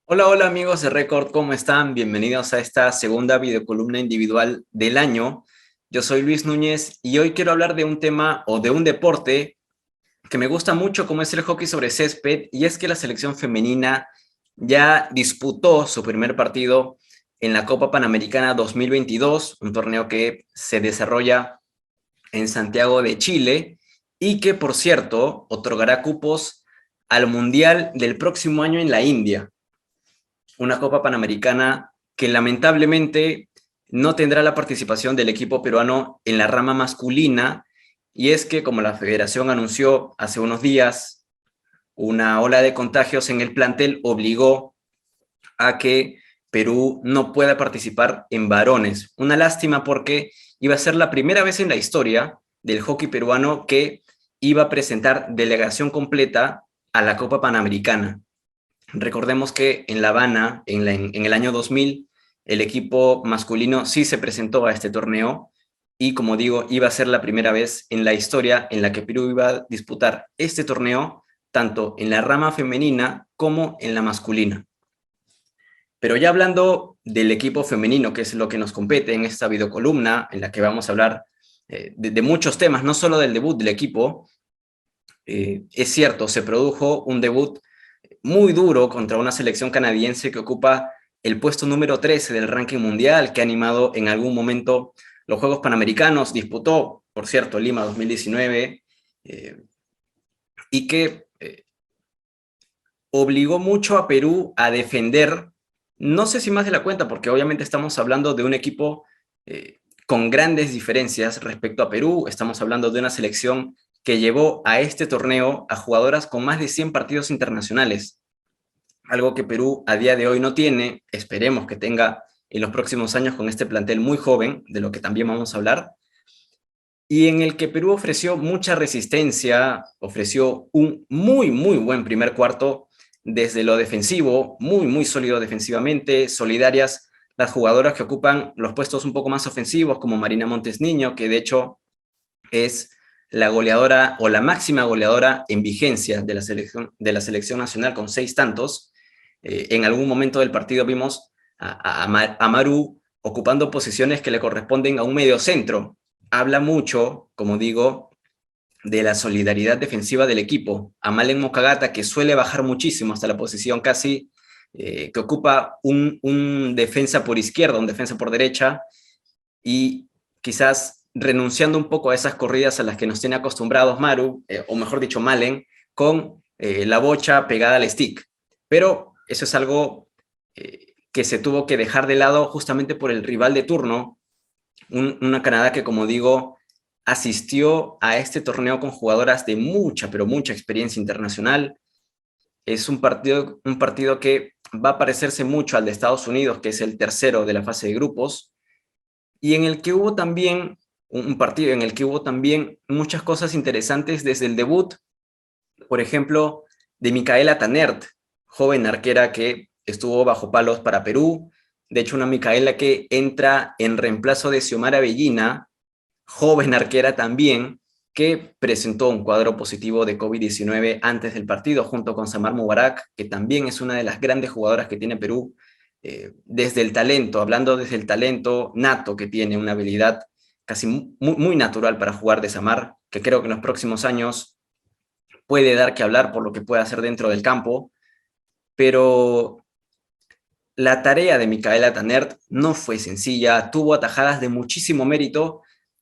Hola, hola amigos de Record, ¿cómo están? Bienvenidos a esta segunda videocolumna individual del año. Yo soy Luis Núñez y hoy quiero hablar de un tema o de un deporte que me gusta mucho, como es el hockey sobre césped, y es que la selección femenina ya disputó su primer partido en la Copa Panamericana 2022, un torneo que se desarrolla en Santiago de Chile y que, por cierto, otorgará cupos al Mundial del próximo año en la India, una Copa Panamericana que lamentablemente no tendrá la participación del equipo peruano en la rama masculina, y es que, como la federación anunció hace unos días, una ola de contagios en el plantel obligó a que Perú no pueda participar en varones. Una lástima porque iba a ser la primera vez en la historia del hockey peruano que iba a presentar delegación completa a la Copa Panamericana. Recordemos que en La Habana, en el año 2000, el equipo masculino sí se presentó a este torneo y, como digo, iba a ser la primera vez en la historia en la que Perú iba a disputar este torneo, tanto en la rama femenina como en la masculina. Pero ya hablando del equipo femenino, que es lo que nos compete en esta videocolumna, en la que vamos a hablar de muchos temas, no solo del debut del equipo. Es cierto, se produjo un debut muy duro contra una selección canadiense que ocupa el puesto número 13 del ranking mundial, que ha animado en algún momento los Juegos Panamericanos, disputó, por cierto, Lima 2019, y que obligó mucho a Perú a defender, no sé si más de la cuenta, porque obviamente estamos hablando de un equipo con grandes diferencias respecto a Perú. Estamos hablando de una selección que llevó a este torneo a jugadoras con más de 100 partidos internacionales, algo que Perú a día de hoy no tiene. Esperemos que tenga en los próximos años con este plantel muy joven, de lo que también vamos a hablar, y en el que Perú ofreció mucha resistencia, ofreció un muy buen primer cuarto desde lo defensivo, muy sólido defensivamente, solidarias las jugadoras que ocupan los puestos un poco más ofensivos, como Marina Montes Niño, que de hecho es la goleadora o la máxima goleadora en vigencia de la selección nacional con 6 tantos. En algún momento del partido vimos a Maru ocupando posiciones que le corresponden a un medio centro. Habla mucho, como digo, de la solidaridad defensiva del equipo. A Malen Mokagata, que suele bajar muchísimo hasta la posición casi que ocupa un defensa por izquierda, un defensa por derecha, y quizás renunciando un poco a esas corridas a las que nos tiene acostumbrados Maru, o mejor dicho Malen, con la bocha pegada al stick. Pero eso es algo que se tuvo que dejar de lado justamente por el rival de turno, una Canadá que, como digo, asistió a este torneo con jugadoras de mucha, pero mucha experiencia internacional. Es un partido que va a parecerse mucho al de Estados Unidos, que es el tercero de la fase de grupos, y en el que hubo también un partido en el que hubo también muchas cosas interesantes desde el debut, por ejemplo, de Micaela Tanert, joven arquera que estuvo bajo palos para Perú. De hecho, una Micaela que entra en reemplazo de Xiomara Bellina, joven arquera también, que presentó un cuadro positivo de COVID-19 antes del partido, junto con Samar Mubarak, que también es una de las grandes jugadoras que tiene Perú. Desde el talento, hablando desde el talento nato que tiene, una habilidad casi muy natural para jugar de Samar, que creo que en los próximos años puede dar que hablar por lo que puede hacer dentro del campo. Pero la tarea de Micaela Tanert no fue sencilla, tuvo atajadas de muchísimo mérito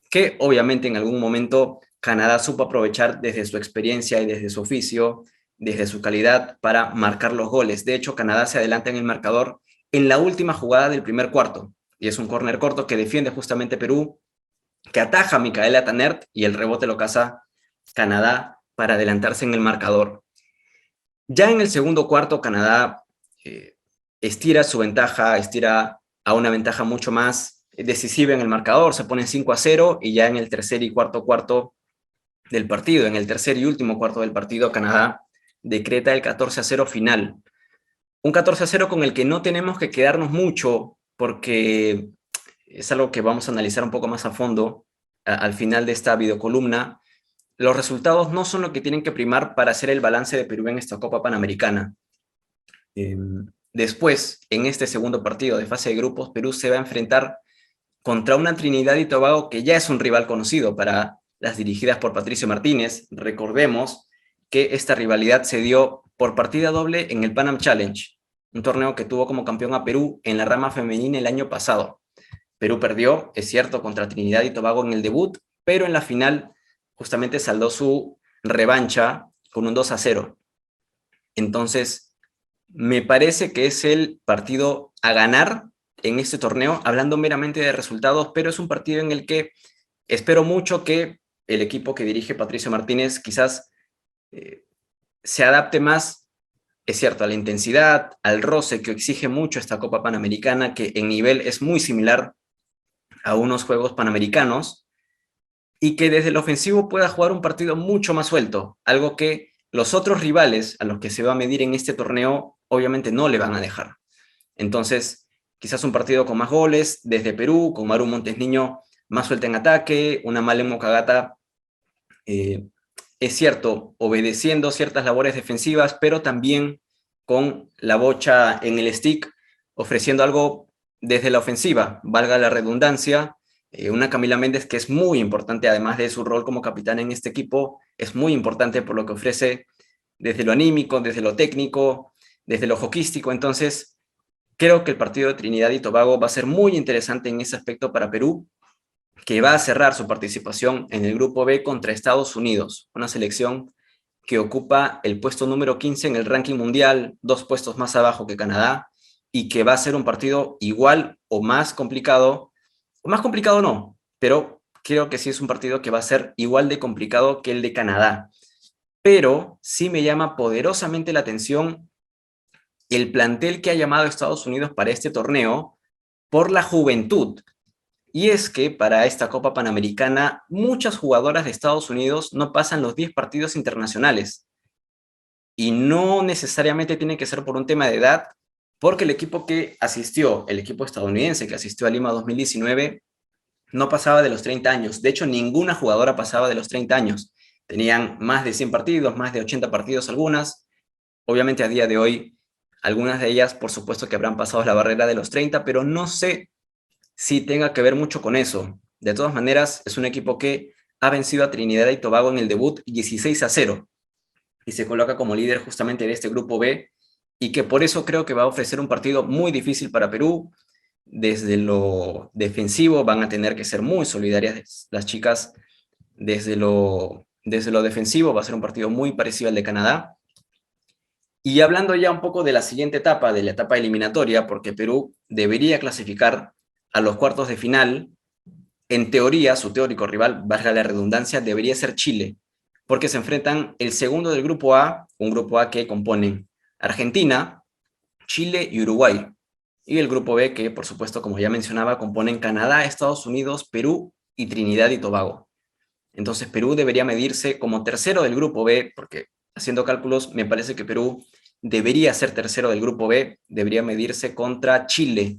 que obviamente en algún momento Canadá supo aprovechar desde su experiencia y desde su oficio, desde su calidad para marcar los goles. De hecho, Canadá se adelanta en el marcador en la última jugada del primer cuarto, y es un córner corto que defiende justamente Perú, que ataja a Micaela Tanert y el rebote lo caza Canadá para adelantarse en el marcador. Ya en el segundo cuarto, Canadá estira su ventaja, estira a una ventaja mucho más decisiva en el marcador, se pone 5-0, y ya en el tercer y cuarto cuarto del partido, en el tercer y último cuarto del partido, Canadá decreta el 14-0 final. Un 14-0 con el que no tenemos que quedarnos mucho, porque es algo que vamos a analizar un poco más a fondo al final de esta videocolumna. Los resultados no son lo que tienen que primar para hacer el balance de Perú en esta Copa Panamericana. Después, en este segundo partido de fase de grupos, Perú se va a enfrentar contra una Trinidad y Tobago que ya es un rival conocido para las dirigidas por Patricio Martínez. Recordemos que esta rivalidad se dio por partida doble en el Pan Am Challenge, un torneo que tuvo como campeón a Perú en la rama femenina el año pasado. Perú perdió, es cierto, contra Trinidad y Tobago en el debut, pero en la final justamente saldó su revancha con un 2-0. Entonces, me parece que es el partido a ganar en este torneo, hablando meramente de resultados, pero es un partido en el que espero mucho que el equipo que dirige Patricio Martínez quizás se adapte más, es cierto, a la intensidad, al roce que exige mucho esta Copa Panamericana, que en nivel es muy similar a unos Juegos Panamericanos, y que desde el ofensivo pueda jugar un partido mucho más suelto, algo que los otros rivales a los que se va a medir en este torneo obviamente no le van a dejar. Entonces, quizás un partido con más goles desde Perú, con Maru Montes Niño más suelta en ataque, una Malen Mokagata, es cierto, obedeciendo ciertas labores defensivas, pero también con la bocha en el stick, ofreciendo algo desde la ofensiva, valga la redundancia. Una Camila Méndez que es muy importante, además de su rol como capitán en este equipo, es muy importante por lo que ofrece desde lo anímico, desde lo técnico, desde lo hoquístico. Entonces, creo que el partido de Trinidad y Tobago va a ser muy interesante en ese aspecto para Perú, que va a cerrar su participación en el Grupo B contra Estados Unidos, una selección que ocupa el puesto número 15 en el ranking mundial, 2 puestos más abajo que Canadá, y que va a ser un partido igual o más complicado no, pero creo que sí es un partido que va a ser igual de complicado que el de Canadá. Pero sí me llama poderosamente la atención el plantel que ha llamado a Estados Unidos para este torneo por la juventud. Y es que para esta Copa Panamericana, muchas jugadoras de Estados Unidos no pasan los 10 partidos internacionales. Y no necesariamente tiene que ser por un tema de edad, porque el equipo que asistió, el equipo estadounidense que asistió a Lima 2019, no pasaba de los 30 años. De hecho, ninguna jugadora pasaba de los 30 años. Tenían más de 100 partidos, más de 80 partidos algunas. Obviamente a día de hoy, algunas de ellas, por supuesto que habrán pasado la barrera de los 30, pero no sé si tenga que ver mucho con eso. De todas maneras, es un equipo que ha vencido a Trinidad y Tobago en el debut 16-0 y se coloca como líder justamente de este grupo B, y que por eso creo que va a ofrecer un partido muy difícil para Perú. Desde lo defensivo van a tener que ser muy solidarias las chicas. Desde lo defensivo va a ser un partido muy parecido al de Canadá. Y hablando ya un poco de la siguiente etapa, de la etapa eliminatoria, porque Perú debería clasificar a los cuartos de final, en teoría, su teórico rival, valga la redundancia, debería ser Chile, porque se enfrentan el segundo del grupo A, un grupo A que componen Argentina, Chile y Uruguay, y el grupo B que, por supuesto, como ya mencionaba, componen Canadá, Estados Unidos, Perú y Trinidad y Tobago. Entonces Perú debería medirse como tercero del grupo B, porque haciendo cálculos me parece que Perú debería ser tercero del grupo B, debería medirse contra Chile.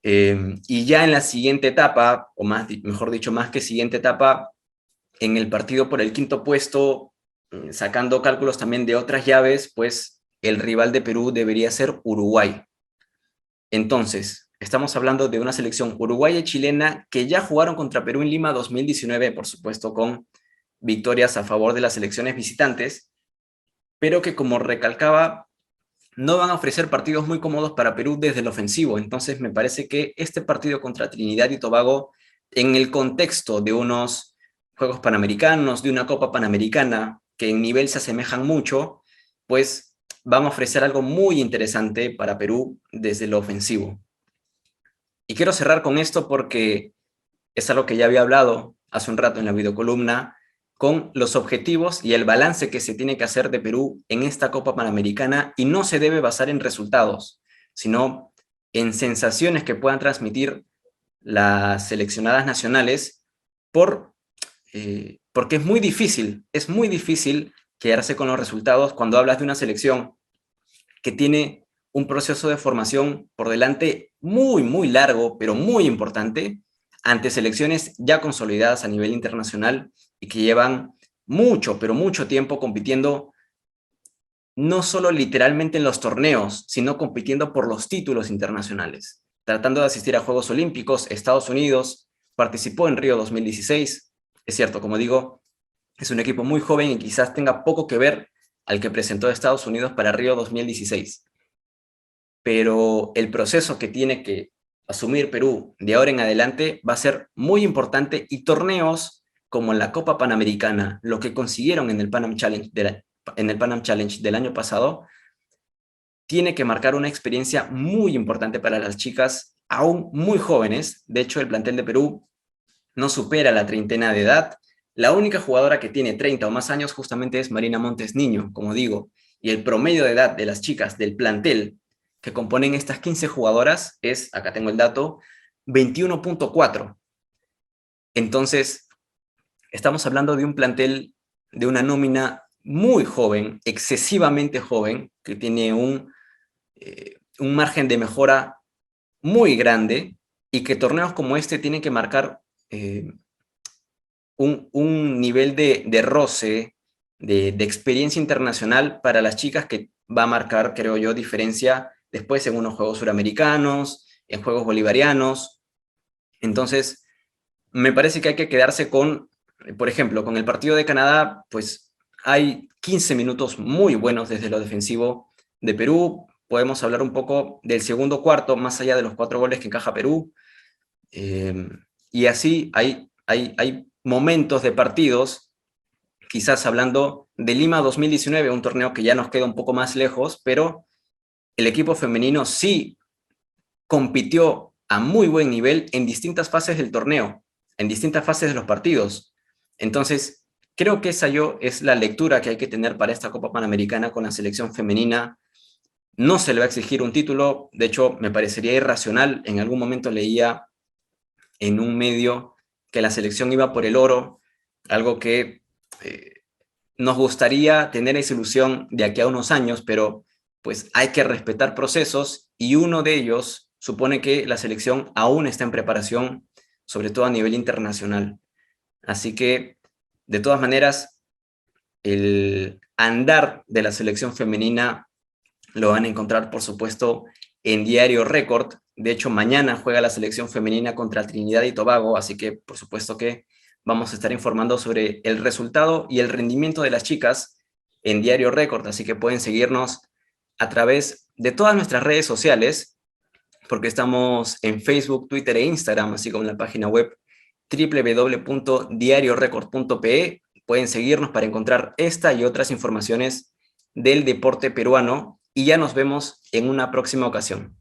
Y ya en la siguiente etapa, o más, mejor dicho, más que siguiente etapa, en el partido por el quinto puesto, sacando cálculos también de otras llaves, pues el rival de Perú debería ser Uruguay. Entonces, estamos hablando de una selección uruguaya y chilena que ya jugaron contra Perú en Lima 2019, por supuesto con victorias a favor de las selecciones visitantes, pero que, como recalcaba, no van a ofrecer partidos muy cómodos para Perú desde el ofensivo. Entonces me parece que este partido contra Trinidad y Tobago, en el contexto de unos Juegos Panamericanos, de una Copa Panamericana, que en nivel se asemejan mucho, pues van a ofrecer algo muy interesante para Perú desde lo ofensivo. Y quiero cerrar con esto porque es algo que ya había hablado hace un rato en la videocolumna, con los objetivos y el balance que se tiene que hacer de Perú en esta Copa Panamericana, y no se debe basar en resultados, sino en sensaciones que puedan transmitir las seleccionadas nacionales, porque es muy difícil quedarse con los resultados cuando hablas de una selección que tiene un proceso de formación por delante muy, muy largo, pero muy importante, ante selecciones ya consolidadas a nivel internacional y que llevan mucho, pero mucho tiempo compitiendo no solo literalmente en los torneos, sino compitiendo por los títulos internacionales. Tratando de asistir a Juegos Olímpicos, Estados Unidos participó en Río 2016. Es cierto, como digo, es un equipo muy joven y quizás tenga poco que ver al que presentó Estados Unidos para Río 2016. Pero el proceso que tiene que asumir Perú de ahora en adelante va a ser muy importante, y torneos como la Copa Panamericana, lo que consiguieron en el Pan Am Challenge del año pasado, tiene que marcar una experiencia muy importante para las chicas aún muy jóvenes. De hecho, el plantel de Perú no supera la treintena de edad. La única jugadora que tiene 30 o más años justamente es Marina Montes Niño, como digo, y el promedio de edad de las chicas del plantel que componen estas 15 jugadoras es, acá tengo el dato, 21.4. Entonces, estamos hablando de un plantel, de una nómina muy joven, excesivamente joven, que tiene un margen de mejora muy grande, y que torneos como este tienen que marcar un nivel de roce, de experiencia internacional para las chicas, que va a marcar, creo yo, diferencia después en unos Juegos Suramericanos, en Juegos Bolivarianos. Entonces, me parece que hay que quedarse con, por ejemplo, con el partido de Canadá, pues hay 15 minutos muy buenos desde lo defensivo de Perú. Podemos hablar un poco del segundo cuarto, más allá de los 4 goles que encaja Perú. Y así hay momentos de partidos, quizás hablando de Lima 2019, un torneo que ya nos queda un poco más lejos, pero el equipo femenino sí compitió a muy buen nivel en distintas fases del torneo, en distintas fases de los partidos. Entonces, creo que esa es la lectura que hay que tener para esta Copa Panamericana con la selección femenina. No se le va a exigir un título, de hecho, me parecería irracional. En algún momento leía en un medio que la selección iba por el oro, algo que nos gustaría tener esa ilusión de aquí a unos años, pero pues hay que respetar procesos, y uno de ellos supone que la selección aún está en preparación, sobre todo a nivel internacional. Así que, de todas maneras, el andar de la selección femenina lo van a encontrar, por supuesto, en Diario Récord. De hecho, mañana juega la selección femenina contra Trinidad y Tobago, así que, por supuesto, que vamos a estar informando sobre el resultado y el rendimiento de las chicas en Diario Récord. Así que pueden seguirnos a través de todas nuestras redes sociales, porque estamos en Facebook, Twitter e Instagram, así como en la página web www.diariorecord.pe. Pueden seguirnos para encontrar esta y otras informaciones del deporte peruano, y ya nos vemos en una próxima ocasión.